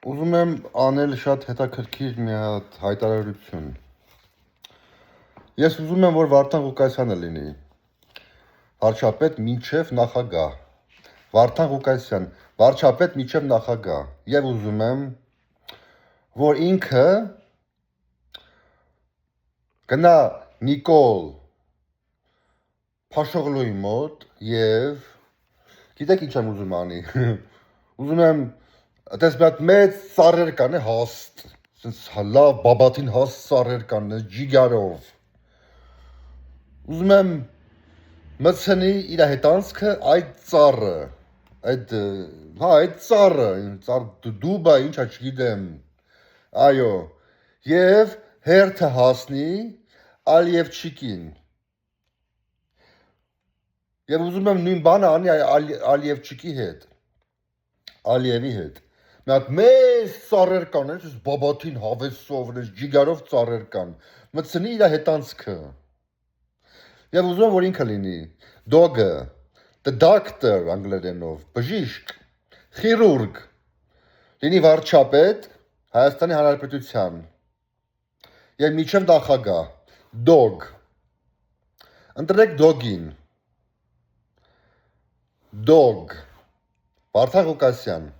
Ուզում եմ անել շատ հետաքրքիր մի հատ հայտարարություն։ Ես ուզում եմ, որ Վարդան Ղուկասյանը լինի վարչապետ մինչև նախագահ։ Վարդան Ղուկասյան, վարչապետ մինչև նախագահ։ Եվ ուզում եմ, որ ինքը գնա Նիկոլ Փաշօղլուի մոտ եւ գիտեք ինչ եմ ուզում անի։ Ուզում եմ այդպես մի հատ մեծ ծառեր կան հաստ, sense լավ բաբաթին հաստ ծառեր կան ջիգարով։ Ուզում եմ մտցնի իր հետանցքը այդ ծառը, այդ ծառը, դուբա ինչա չգիտեմ։ Այո, եւ հերթը հասնի Ալիևչիկին։ Եվ ուզում եմ նույն բանը անի Ալիևչիկի հետ, Ալիևի հետ։ Մի հատ մեծ ծառեր կան, այս բաբաթին հավեսով, այս ջիգարով ծառեր կան։ Մտցնի իր հետանցքը։ Եվ ուզում եմ, որ ինքը լինի dog-ը, the doctor անգլերենով, բժիշկ, խիրուրգ, լինի վարչապետ Հայաստանի Հանրապետության։ Եվ միջև նախագահ, dog։ Ընտրեք dog-ին։ Dog, Վարդան Ղուկասյան։